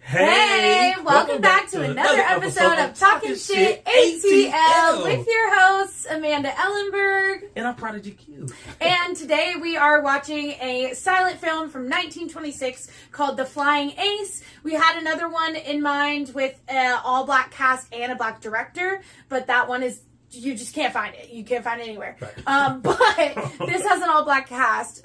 Hey, welcome back to another episode of Talking Shit ATL with your hosts, Amanda Ellenberg. And I'm Prodigy Q. And today we are watching a silent film from 1926 called The Flying Ace. We had another one in mind with an all-black cast and a black director, but that one is, you just can't find it. You can't find it anywhere. Right. But this has an all-black cast.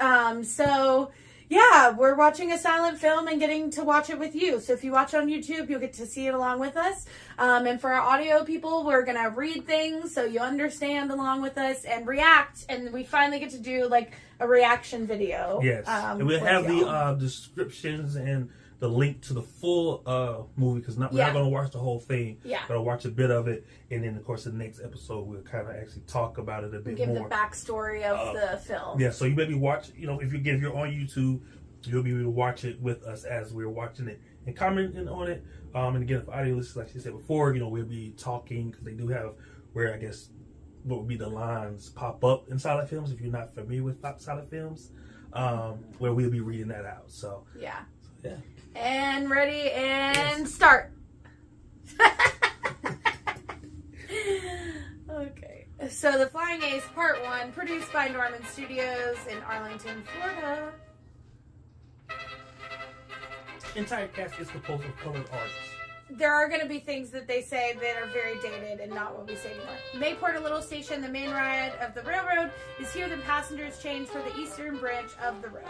Yeah, we're watching a silent film and getting to watch it with you. So if you watch on YouTube, you'll get to see it along with us. And for our audio people, we're going to read things so you understand along with us and react. And we finally get to do like a reaction video. Yes. And we'll have the descriptions and the link to the full movie because we're not going to watch the whole thing. Yeah. We're going to watch a bit of it. And then, of course, the next episode, we'll kind of actually talk about it a bit more. Give the backstory of the film. Yeah, so you maybe watch, if you're on YouTube, you'll be able to watch it with us as we're watching it and commenting on it. And again, for audio listeners, like she said before, we'll be talking because they do have where, I guess, what would be the lines pop up in silent films if you're not familiar with silent films, where we'll be reading that out. So, yeah. And ready and start. Okay. So The Flying Ace Part 1, produced by Norman Studios in Arlington, Florida. Entire cast is composed of colored artists. There are going to be things that they say that are very dated and not what we say anymore. Mayport, a little station, the main ride of the railroad is here. The passengers change for the eastern branch of the road.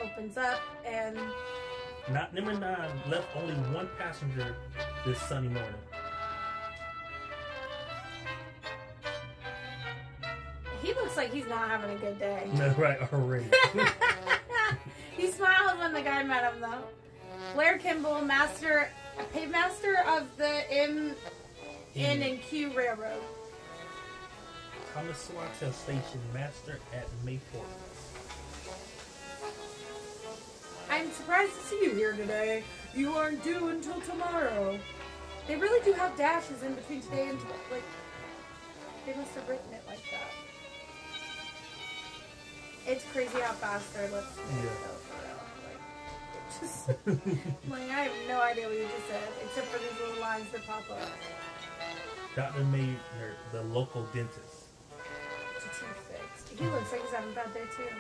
Opens up and Number 9 left only one passenger this sunny morning. He looks like he's not having a good day. Right, already. He smiles when the guy met him though. Blair Kimball, paymaster of the M, N, and Q Railroad. Thomas Swatel Station Master at Mayport. I'm surprised to see you here today. You aren't due until tomorrow. They really do have dashes in between today and tomorrow. Like, they must have written it like that. It's crazy how fast their lips go for real. Like, I have no idea what you just said, except for these little lines that pop up. Dr. Maynard, the local dentist. It's a tooth fix. He looks like he's having a bad day too.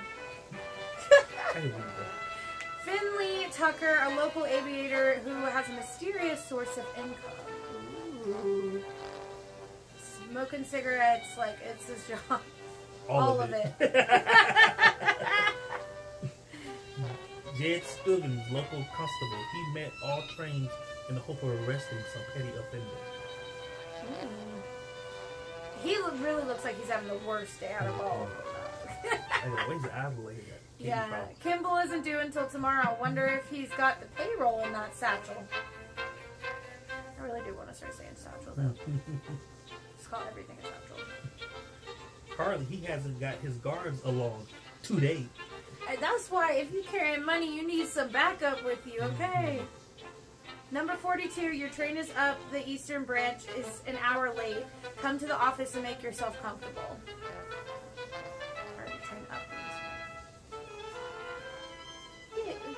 Finley Tucker, a local aviator who has a mysterious source of income. Ooh. Smoking cigarettes, like it's his job. All of it. Jed Stubbins, local constable. He met all trains in the hope of arresting some petty offender. He really looks like he's having the worst day out of all of them. Where's the eyes related at? Yeah, Kimball isn't due until tomorrow. Wonder if he's got the payroll in that satchel. I really do want to start saying satchel though. Just call everything a satchel. Carly, he hasn't got his guards along today. And that's why if you carry money, you need some backup with you, okay? Number 42, your train is up. The eastern branch is an hour late. Come to the office and make yourself comfortable. Train up.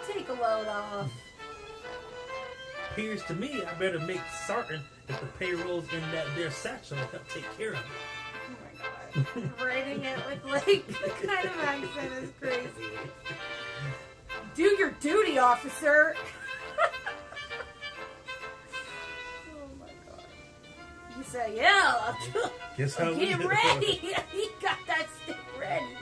Take a load off. Appears to me I better make certain that the payroll's in that their satchel will help take care of it. Oh my god. Writing it with like the kind of accent is crazy. Do your duty, officer. Oh my god. You say, yeah. Guess how get ready. He got that stick ready.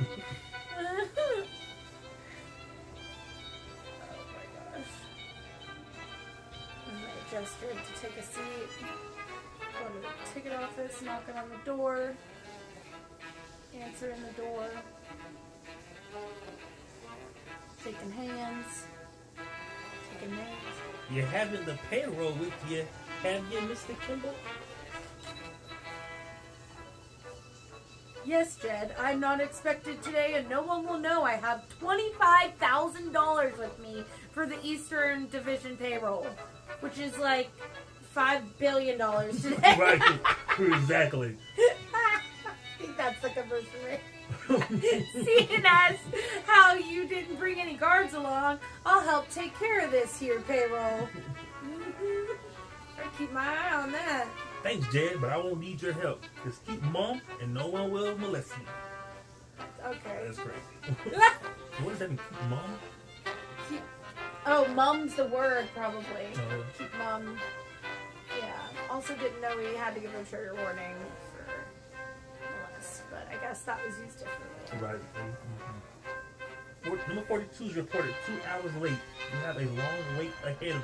Gestured to take a seat, go to the ticket office, knocking on the door, answering the door, shaking hands, taking names. You having the payroll with you, have you, Mr. Kimball? Yes, Jed, I'm not expected today and no one will know I have $25,000 with me for the Eastern Division payroll, which is like $5 billion today. Right, exactly. That's the conversion rate. Seeing as how you didn't bring any guards along, I'll help take care of this here payroll. I keep my eye on that. Thanks, Jed, but I won't need your help. Just keep mum and no one will molest me. Okay. That's crazy. What does that mean? Keep mum? Oh, mum's the word, probably. Oh. Keep mum. Yeah. Also didn't know we had to give a trigger warning for molest, but I guess that was used differently. Right. Number 42 is reported 2 hours late. You have a long wait ahead of you.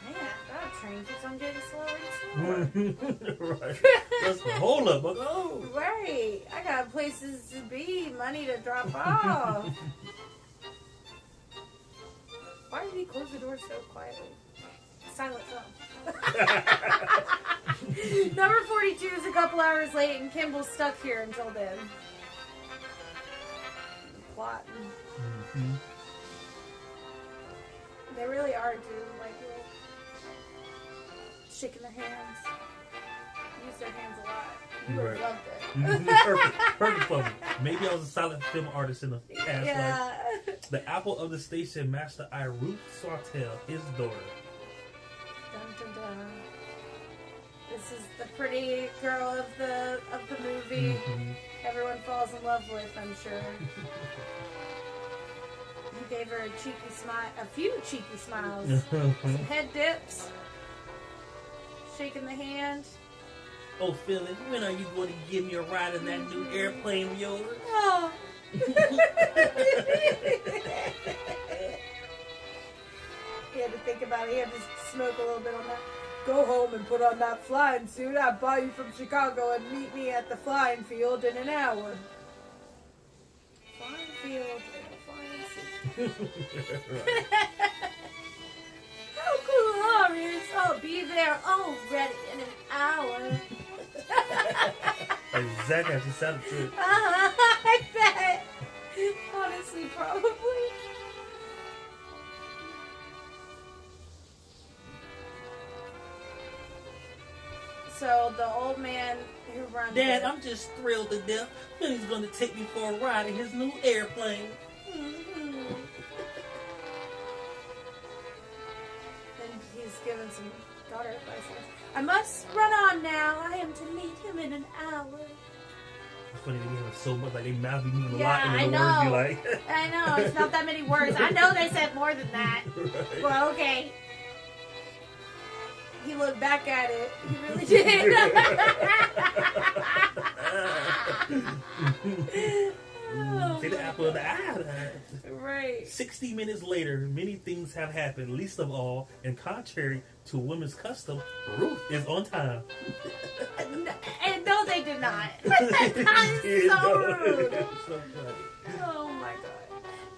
Man, that train keeps on getting slower and slower. Right. Let's hold up. Oh. Right. I got places to be, money to drop off. Why did he close the door so quietly? Silent film. Number 42 is a couple hours late, and Kimball's stuck here until then. Plotting. Mm-hmm. They really are doing like shaking their hands. Use their hands a lot. You would have loved it. Perfect. Perfect for me. Maybe I was a silent film artist in the past Yeah. life. The apple of the station, Master I, Ruth Sawtell, his daughter. Dun, dun, dun. This is the pretty girl of the movie. Mm-hmm. Everyone falls in love with, I'm sure. He gave her a cheeky smile, a few cheeky smiles, some head dips, shaking the hand. Oh, Philly, when are you going to give me a ride in that new airplane of yours? Oh. He had to think about it. He had to smoke a little bit on that. Go home and put on that flying suit I bought you from Chicago and meet me at the flying field in an hour. Flying field in a flying suit. How glorious! I'll be there already in an hour. Exactly as you sounded too. I bet. Honestly, probably. So the old man who runs Dad, it, I'm just thrilled to death. Philly's going to take me for a ride in his new airplane. and he's given some daughter advice. I must run on now. I am to meet him in an hour. It's funny, they have so much, like they mouth be moving a Yeah, lot, and I then the words be know. like... I know, it's not that many words. I know they said more than that. Right. Well, okay. He looked back at it. He really did. See the apple of the eye. Right. 60 minutes later, many things have happened. Least of all, and contrary to women's custom, Ruth is on time. And no, they did not. That is so rude. So funny. Oh my god.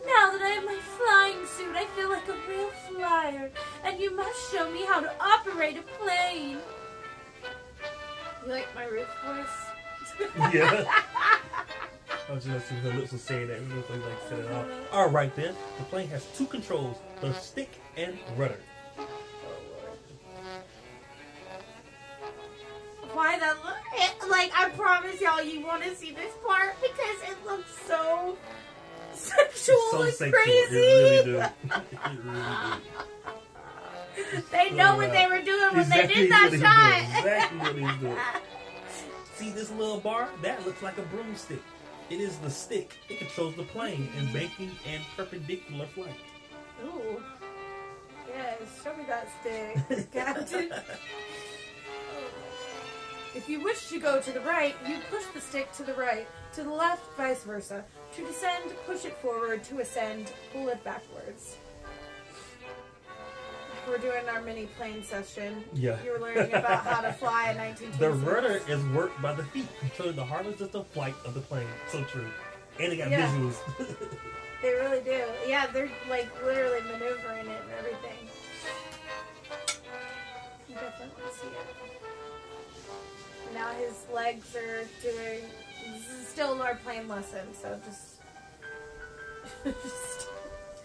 Now that I have my flying suit, I feel like a real flyer. And you must show me how to operate a plane. You like my Ruth voice? Yeah. I was just her lips were saying that. It was like set it off. All right then. The plane has two controls: the stick and rudder. Why that look? Like, I promise y'all, you want to see this part because it looks so sexual So and sexual. crazy. It really do. It really do. They know what they were doing when they did that what shot. he's doing. Exactly what he's doing. See this little bar? That looks like a broomstick. It is the stick. It controls the plane in banking and perpendicular flight. Ooh. Yes, show me that stick, Captain. If you wish to go to the right, you push the stick to the right. To the left, vice versa. To descend, push it forward. To ascend, pull it backwards. We're doing our mini plane session. Yeah. You were learning about how to fly in 1926. The rudder is worked by the feet, controlling the horizontal flight of the plane. So true. And they got visuals. They really do. Yeah, they're like literally maneuvering it and everything. You definitely want to see it. Now his legs are doing. This is still our plane lesson, so just.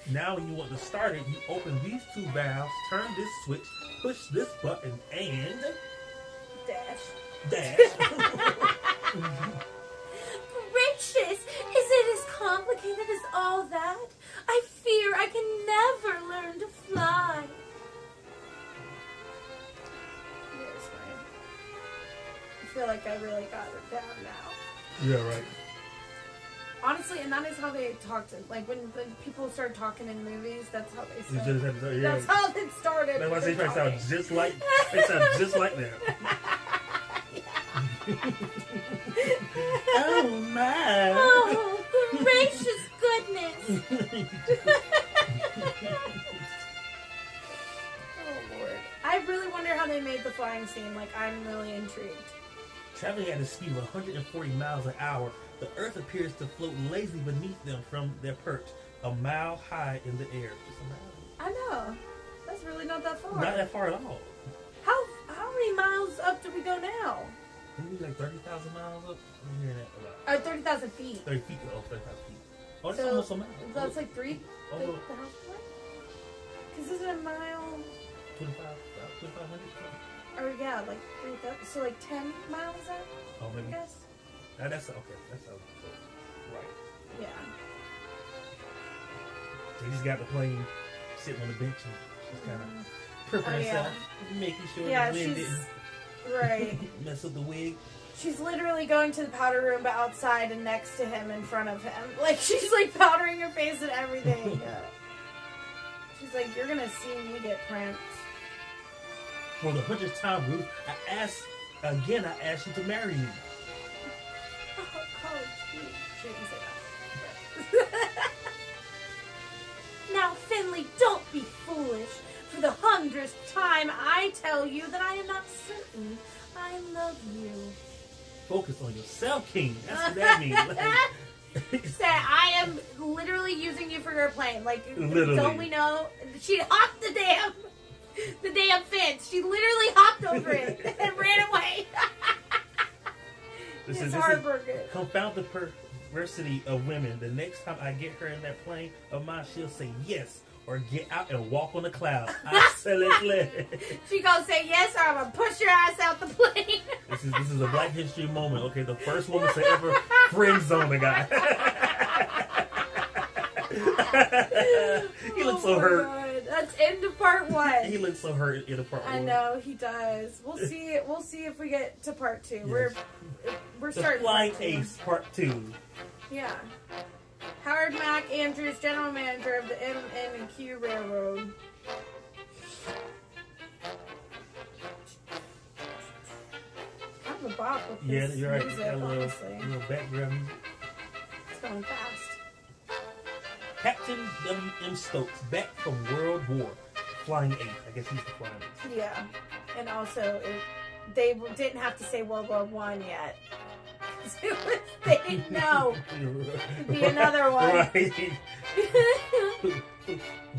Now when you want to start it, you open these two valves, turn this switch, push this button, and Dash. dash. like I really got it down now. Yeah, right. Honestly, and that is how they talked. Like when people start talking in movies, that's how they You start. just have to, yeah. That's how it started. That's why I say it sounds just like. It sounds just like that. Oh my! Oh, gracious goodness! Oh Lord, I really wonder how they made the flying scene. Like, I'm really intrigued. Traveling at a speed of 140 miles an hour, the Earth appears to float lazily beneath them from their perch, a mile high in the air. Just a mile. I know. That's really not that far. Not that far at all. How many miles up do we go now? Maybe like 30,000 miles up. I'm hearing that a lot. 30,000 feet. 30 feet. Oh, 30,000 feet. Oh, that's So, almost a mile. That's like 3. Oh, Like the house point? Because isn't a mile? 2,500. Or yeah, like 3,000. So like 10 miles up. Oh, maybe. I guess. That's okay. That's how. Right. Yeah. They just got the plane sitting on the bench and just kind of prepping herself, making sure the wind didn't right. mess up the wig. She's literally going to the powder room, but outside and next to him, in front of him. Like she's like powdering her face and everything. She's like, "You're gonna see me get pranked." For the 100th time, Ruth, I asked you to marry me. Oh, she didn't say that. Now, Finley, don't be foolish. For the 100th time, I tell you that I am not certain I love you. Focus on yourself, King. That's what that means. Said, I am literally using you for your plane. Like, literally. Don't we know? She hopped the damn fence. She literally hopped over it and ran away. It's heartbroken. Confound the perversity of women. The next time I get her in that plane of mine, she'll say yes or get out and walk on the clouds. Absolutely. She gonna say yes or I'm gonna push your ass out the plane. This is a Black History moment. Okay, the first woman to ever friend zone a guy. He looks so hurt. God. That's end of part 1. He looks so hurt in a part 1. I know he does. We'll see. We'll see if we get to part 2. Yes. We're The starting. Flying Ace Part 2. Yeah. Howard Mack Andrews, general manager of the M&Q Railroad. Kind of a bop with this You're right. music, Got a honestly. little background music. It's going fast. Captain W.M. Stokes back from World War. Flying Ace. I guess he's the flying ace. Yeah. And also, they didn't have to say World War I yet. They didn't know. It'd be another one. Right.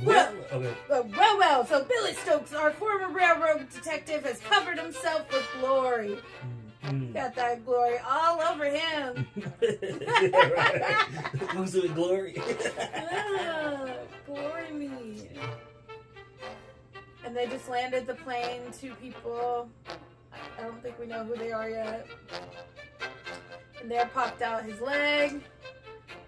Well. So Billy Stokes, our former railroad detective, has covered himself with glory. Got that glory all over him. Yeah, right. Who's with glory? Glory me. And they just landed the plane. 2 people. I don't think we know who they are yet. And there popped out his leg.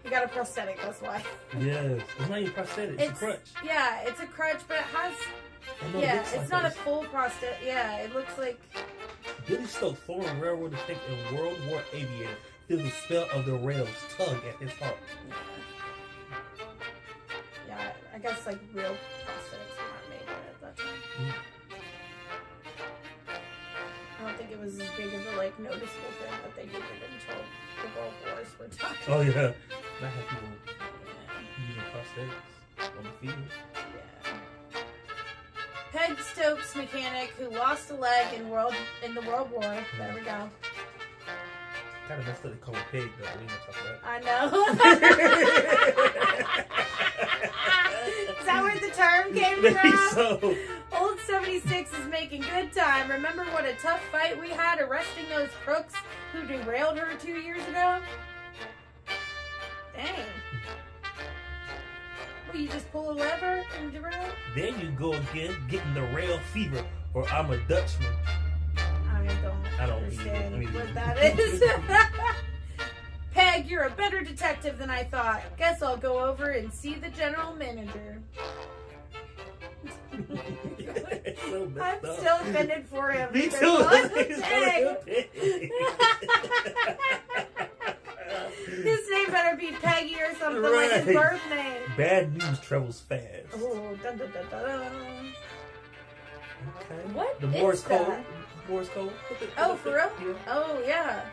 He got a prosthetic, that's why. Yes. It's not even prosthetic, it's a crutch. Yeah, it's a crutch, but it has... Yeah, it's not a full prosthetic. Yeah, it looks like... Billy Stokes, former railroad detective and World War aviator, feels the spell of the rails tug at his heart. Yeah, I guess like real prosthetics were not made at that time. I don't think it was as big of a like noticeable thing that they did it until the Gulf Wars were done. Oh yeah, not have people using prosthetics on the field. Yeah. Peg Stokes, mechanic who lost a leg in the World War. There we go. Kind of messed up. They call it pig, though. We ain't gonna talk about I know. Is that where the term came it. Maybe from? so. Old 76 is making good time. Remember what a tough fight we had arresting those crooks who derailed her 2 years ago? Dang. Will you just pull a lever and derail? There you go again, getting the rail fever, or I'm a Dutchman. I don't understand what that is. Peg, you're a better detective than I thought. Guess I'll go over and see the general manager. I'm still offended for him. Me too. His name better be Peggy or something like his birth name. Bad news travels fast. Oh, dun, dun, dun, dun. Okay. What the is Morse code. that? Morse code. Oh, for real? Yeah. Oh, yeah.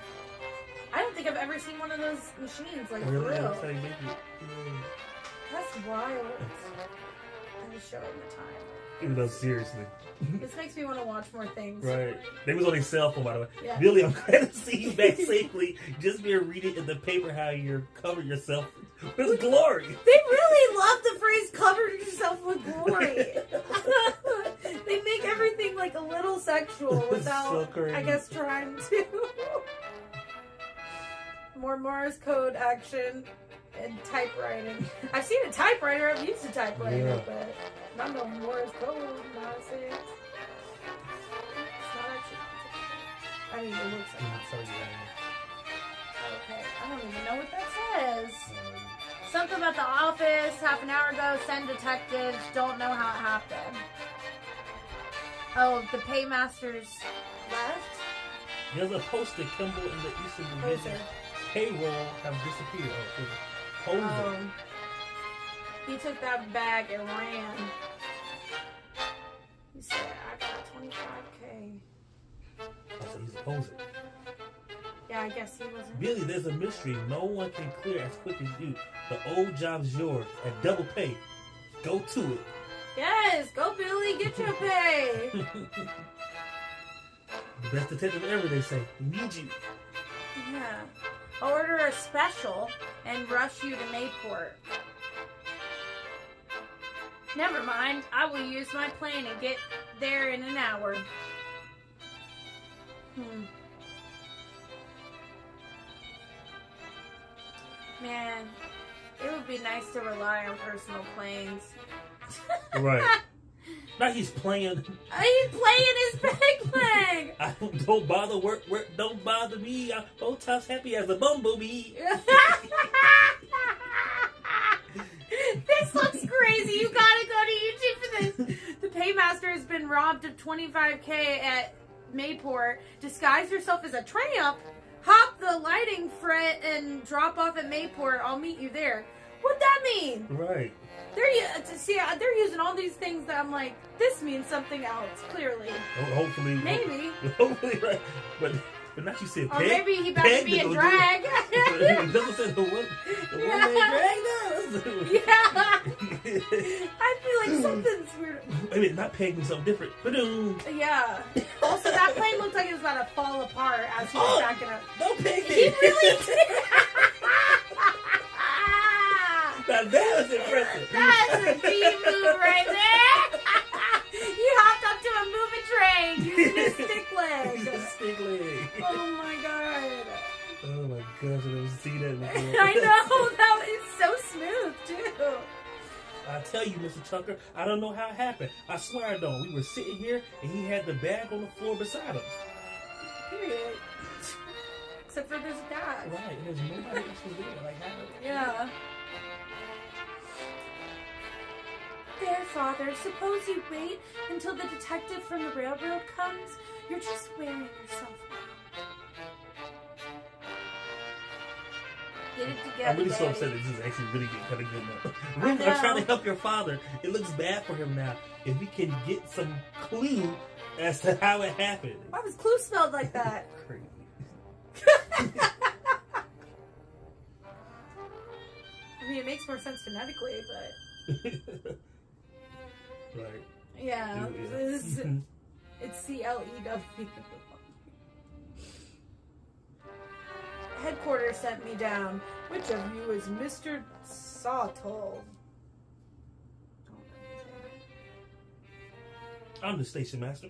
I don't think I've ever seen one of those machines, like, Really? for real. That's how you make it. That's wild. I just showing the time. No, seriously. This makes me want to watch more things. Right. They was on his cell phone, by the way. Yeah. Billy, I'm glad to see you back safely. Just be reading in the paper how you're covering yourself with glory. They really love the phrase "cover yourself with glory." They make everything like a little sexual without, So crazy. I guess, trying to. More Morse code action and typewriting. I've seen a typewriter. I've used a typewriter, but not no Morse code. Honestly, it's not actually. I mean, it looks like. Okay, I don't even know what that says. Something about the office, half an hour ago, send detectives, don't know how it happened. Oh, the paymasters left? There's a poster, Kimball in the Eastern Division. Payroll have disappeared. Oh, he took that bag and ran. He said, I got 25K. So he's a poser. Yeah, I guess he wasn't. Billy, there's a mystery no one can clear as quick as you. The old job's yours at double pay. Go to it. Yes, go Billy, get your pay. The best detective ever, they say. We need you. Yeah. Order a special and rush you to Mayport. Never mind. I will use my plane and get there in an hour. Man, it would be nice to rely on personal planes. Right. Now he's playing. He's playing his bag playing. Don't bother work. Don't bother me. I'm both times happy as a bumblebee. This looks crazy. You gotta go to YouTube for this. The paymaster has been robbed of 25K at Mayport. Disguise yourself as a tramp. Hop the lighting fret and drop off at Mayport. I'll meet you there. What'd that mean? Right. They're using all these things that I'm like, this means something else, clearly. Hopefully. Maybe. Hopefully, right. But not you said or peg. Maybe he better be a drag. It doesn't say the one man drag does. Yeah. I feel like something's weird. Maybe not pegging something different. Ba-doom. Yeah. Also, that plane looked like it was about to fall apart as he was backing up. No peg. He really did. Now that was impressive. That's a deep move right there. He hopped up to a moving train using his stick leg. Stick leg. Oh my god. Oh my gosh, I never seen that before. I know, that is so smooth too. I tell you, Mr. Tucker, I don't know how it happened. I swear I don't. We were sitting here and he had the bag on the floor beside him. Period. Except for this guy. Right, and there's nobody else was there. Like, how? Yeah. There, Father. Suppose you wait until the detective from the railroad comes. You're just wearing yourself out. Get it together. I'm really so Daddy. upset that this is actually really kind of good now. I Ruth, I'm know. trying to help your father. It looks bad for him now. If we can get some clue as to how it happened. Why was Clue spelled like that? Crazy. I mean, it makes more sense phonetically, but Right. yeah, Yeah. it's CLEW. Headquarters sent me down. Which of you is Mr. Sawtall? I'm the station master.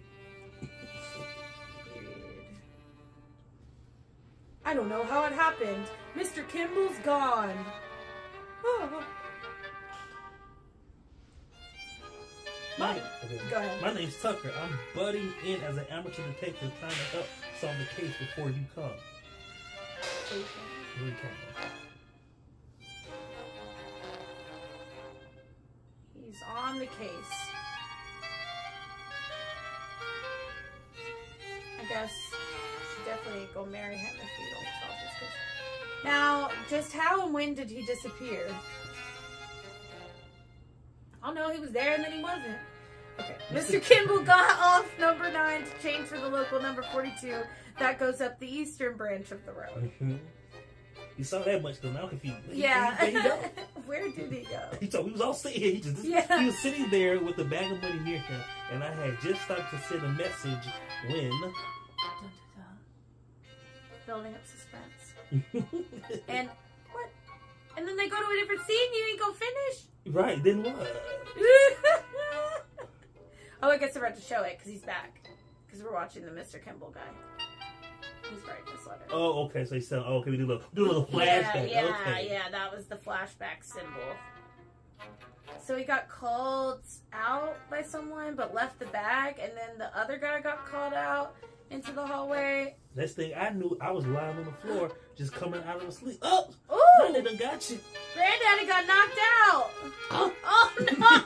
I don't know how it happened. Mr. Kimball's gone. Oh. Okay. Go ahead. My name's Tucker. I'm butting in as an amateur detective trying to help solve the case before you come. Here you come. He's on the case. Now, just how and when did he disappear? Oh no, he was there and then he wasn't. Okay. Mr. Kimball got off number 9 to change for the local number 42. That goes up the eastern branch of the road. Mm-hmm. You saw that much though. Now confused. Yeah. Where he go? Where did he go? He was all sitting here. He was sitting there with a bag of money near him, and I had just started to send a message when. Dun, dun, dun. Building up suspense. And what? And then they go to a different scene. You ain't gonna finish. Right. Then what? Oh, I guess they're about to show it because he's back. Because we're watching the Mr. Kimball guy. He's writing this letter. Oh, okay. So he said, "Oh, okay, we do a little flashback." Yeah, that was the flashback symbol. So he got called out by someone, but left the bag, and then the other guy got called out into the hallway. Next thing I knew, I was lying on the floor, just coming out of sleep. Oh, ooh! they done got you. Granddaddy got knocked out. Oh, no!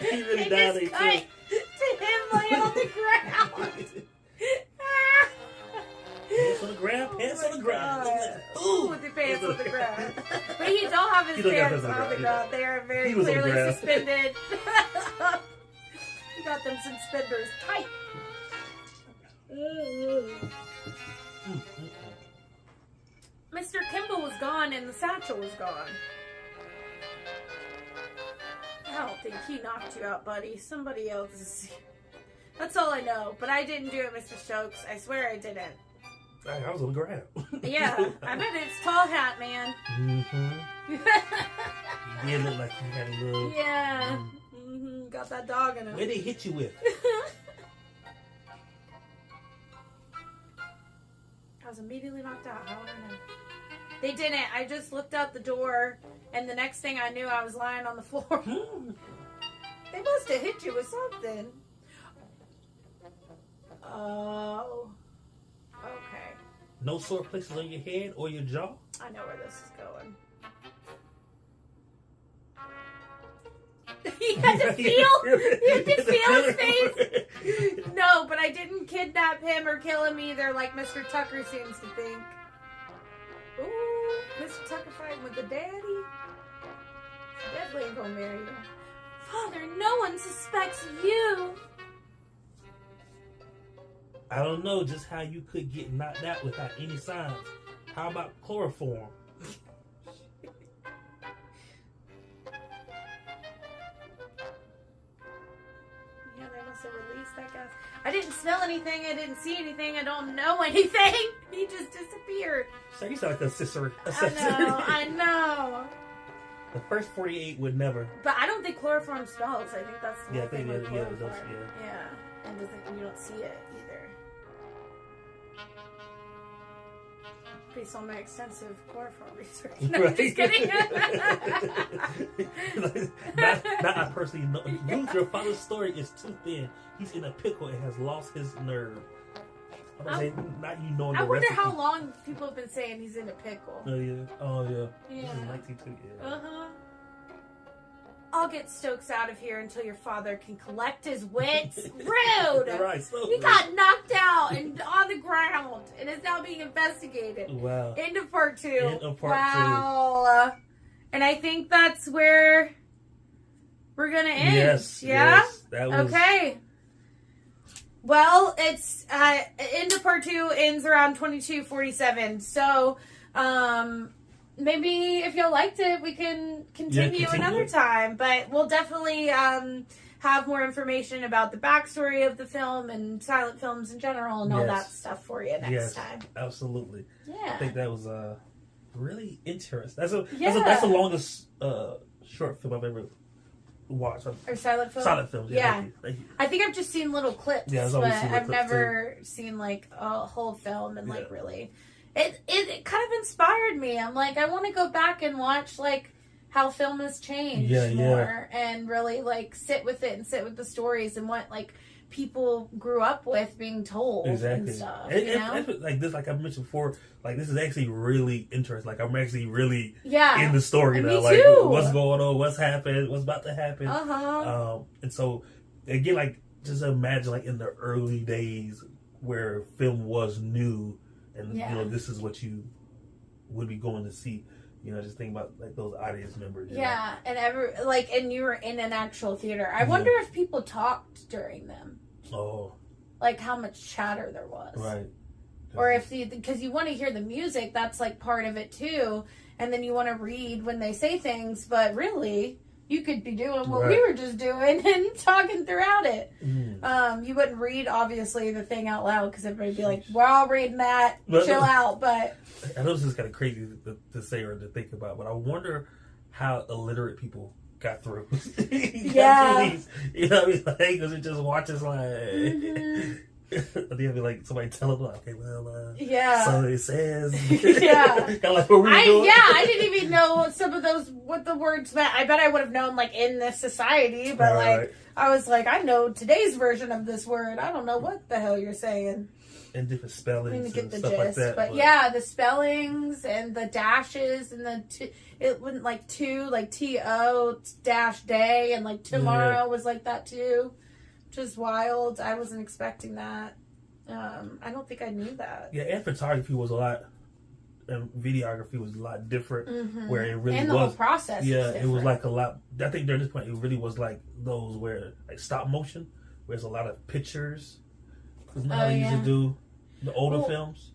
He really they died just there cut too. to him laying on the ground. Pants on the ground, pants on the ground. Ooh, the pants on the ground. But he don't have his pants on the ground. They are very clearly suspended. He got them suspenders tight. Mr. Kimball was gone and the satchel was gone. I don't think he knocked you out, buddy. Somebody else is... That's all I know. But I didn't do it, Mr. Stokes. I swear I didn't. I was on the ground. Yeah, I bet it's Tall Hat Man. Mm-hmm. You did look like you had a little... Yeah. Mm-hmm. Got that dog in him. Where they hit you with? I was immediately knocked out. How would I know? They didn't. I just looked out the door, and the next thing I knew, I was lying on the floor. They must have hit you with something. Oh. Okay. No sore places on your head or your jaw? I know where this is going. You had to feel his face. No, but I didn't kidnap him or kill him either, like Mr. Tucker seems to think. Ooh, Mr. Tucker fighting with the daddy. Definitely ain't gonna marry you. Father, no one suspects you. I don't know just how you could get knocked out without any signs. How about chloroform? Yeah, they must have released that guy. I didn't smell anything. I didn't see anything. I don't know anything. He just disappeared. So you sound like a sister. I know. The first 48 would never. But I don't think chloroform smells. I think that's the Yeah, I whole think thing with chloroform. yeah. Yeah, and you don't see it either. Based on my extensive chloroform research. No, Right. I'm just kidding. not I personally know. Ruth, your father's story is too thin. He's in a pickle and has lost his nerve. I'm gonna say, not you knowing I the wonder recipe. how long people have been saying he's in a pickle. Oh yeah. Oh yeah. Yeah. This is 1992. Yeah. Uh-huh. I'll get Stokes out of here until your father can collect his wits. Rude! Right. So He got knocked out and on the ground and is now being investigated. Wow. End of part 2. End of part wow. And I think that's where we're gonna end. Yes. Yeah? Yes, that was... Okay. Well, it's end of part 2 ends around 22:47. So maybe if y'all liked it, we can continue another time. But we'll definitely have more information about the backstory of the film and silent films in general and all that stuff for you next time. Absolutely. Yeah. I think that was really interesting. That's the longest short film I've ever watched. Or silent film? Silent films, yeah. Thank you. I think I've just seen little clips, Yeah, but I've I've never seen like a whole film and like really... It kind of inspired me. I'm like, I want to go back and watch like how film has changed more and really like sit with it and sit with the stories and what like people grew up with being told and stuff. You know? Like this, like I mentioned before, like this is actually really interesting. Like I'm actually really in the story now. Like what's going on, what's happened, what's about to happen. And so again, like just imagine like in the early days where film was new and you know this is what you would be going to see. You know, just think about like those audience members. Yeah, and and you were in an actual theater. I wonder if people talked during them. Oh. Like how much chatter there was. Right. Or if because you want to hear the music, that's like part of it too. And then you want to read when they say things, but really, you could be doing what we were just doing and talking throughout it. You wouldn't read, obviously, the thing out loud because everybody would be like, we're all reading that, chill out. But I know this is kind of crazy to say or to think about, but I wonder how illiterate people got through. Yeah. You know what I mean? Like, because it just watches like... They'll be like, somebody tell them, like, okay, well, so it says. Kind of like what we were doing. I didn't even know what the words meant. I bet I would have known, like, in this society, but, I was like, I know today's version of this word. I don't know what the hell you're saying. And different spellings and stuff gist. like that. But yeah, the spellings and the dashes and it went like T-O-day and like tomorrow was like that too. Which is wild. I wasn't expecting that. I don't think I knew that. Yeah, and photography was a lot, and videography was a lot different. Where it really and the whole process. Yeah, it was like a lot. I think during this point, it really was like those where like stop motion, where there's a lot of pictures. Isn't that how they used to do the older films?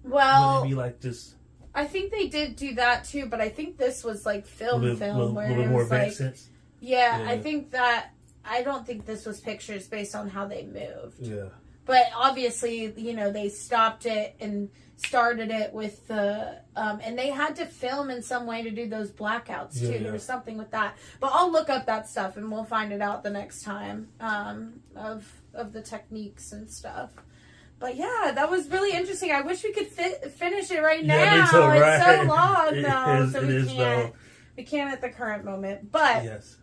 Well, would it be like just? I think they did do that too, but I think this was like film, where a little more advanced sense. Yeah, I think that. I don't think this was pictures based on how they moved. Yeah. But obviously, you know, they stopped it and started it with the... and they had to film in some way to do those blackouts, too. There was something with that. But I'll look up that stuff and we'll find it out the next time of the techniques and stuff. But yeah, that was really interesting. I wish we could finish it right now. Yeah, me too, right? It's so long, though. So we can't at the current moment. But... Yes.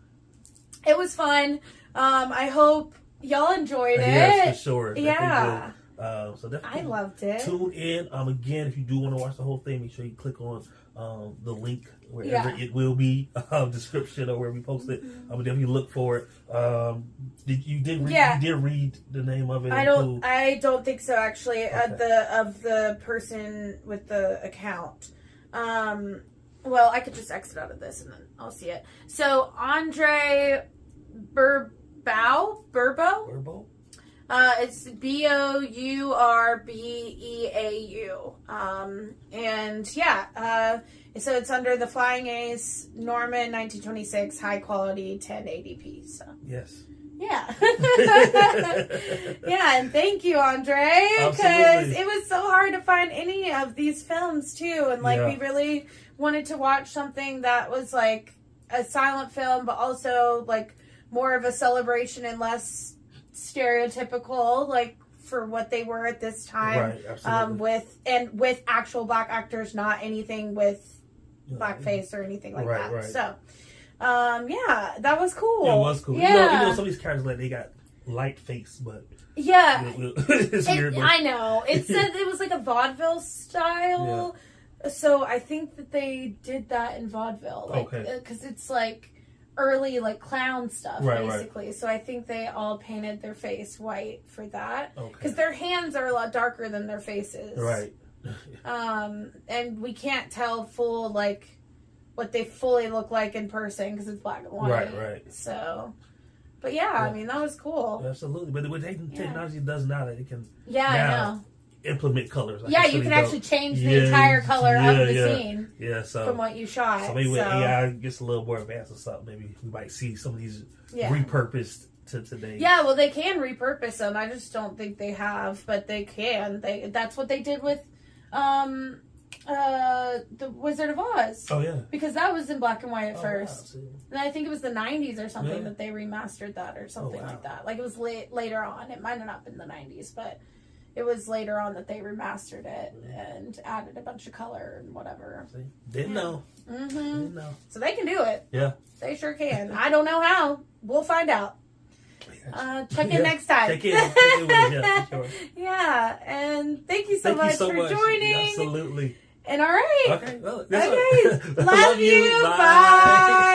It was fun. I hope y'all enjoyed it. Yes, for sure. Yeah. So definitely I loved it. Tune in. Again, if you do want to watch the whole thing, make sure you click on the link wherever it will be, description or where we post it. I would definitely look for it. You did read the name of it? I don't think so, actually. Okay. Of the person with the account. Well, I could just exit out of this and then I'll see it. So, Andre Burbo? It's Bourbeau. And yeah, so it's under the Flying Ace, Norman, 1926, high quality, 1080p. So. Yes. Yeah. Yeah, and thank you, Andre, because it was so hard to find any of these films, too. And, we really wanted to watch something that was, like, a silent film, but also, like, more of a celebration and less stereotypical, like, for what they were at this time. Right, absolutely. With actual black actors, not anything with blackface or anything like that. Right. So... yeah, that was cool. Yeah, it was cool. Yeah. You know, some of these characters, like, they got light face, but... Yeah. It's weird. But... I know. It said it was like a vaudeville style. Yeah. So I think that they did that in vaudeville. Because it's, like, early, like, clown stuff, basically. Right. So I think they all painted their face white for that. Because their hands are a lot darker than their faces. Right. And we can't tell full, like... what they fully look like in person because it's black and white. Right. So, but yeah, I mean, that was cool. Absolutely. But what technology does now, that it can implement colors. Like you can actually change the entire color of the scene from what you shot. So maybe when AI gets a little more advanced or something, maybe we might see some of these repurposed to today. Yeah, well, they can repurpose them. I just don't think they have, but they can. That's what they did with... the Wizard of Oz. Oh, yeah. Because that was in black and white at first. Wow, and I think it was the 90s or something that they remastered that or something like that. Like, it was later on. It might have not been the 90s, but it was later on that they remastered it and added a bunch of color and whatever. See? Didn't know. Mm-hmm. Didn't know. So they can do it. Yeah. They sure can. I don't know how. We'll find out. Check in next time. Check in with it, for sure. Yeah, and thank you so much for joining. Absolutely. And all right. Okay. Well, Love you. Bye.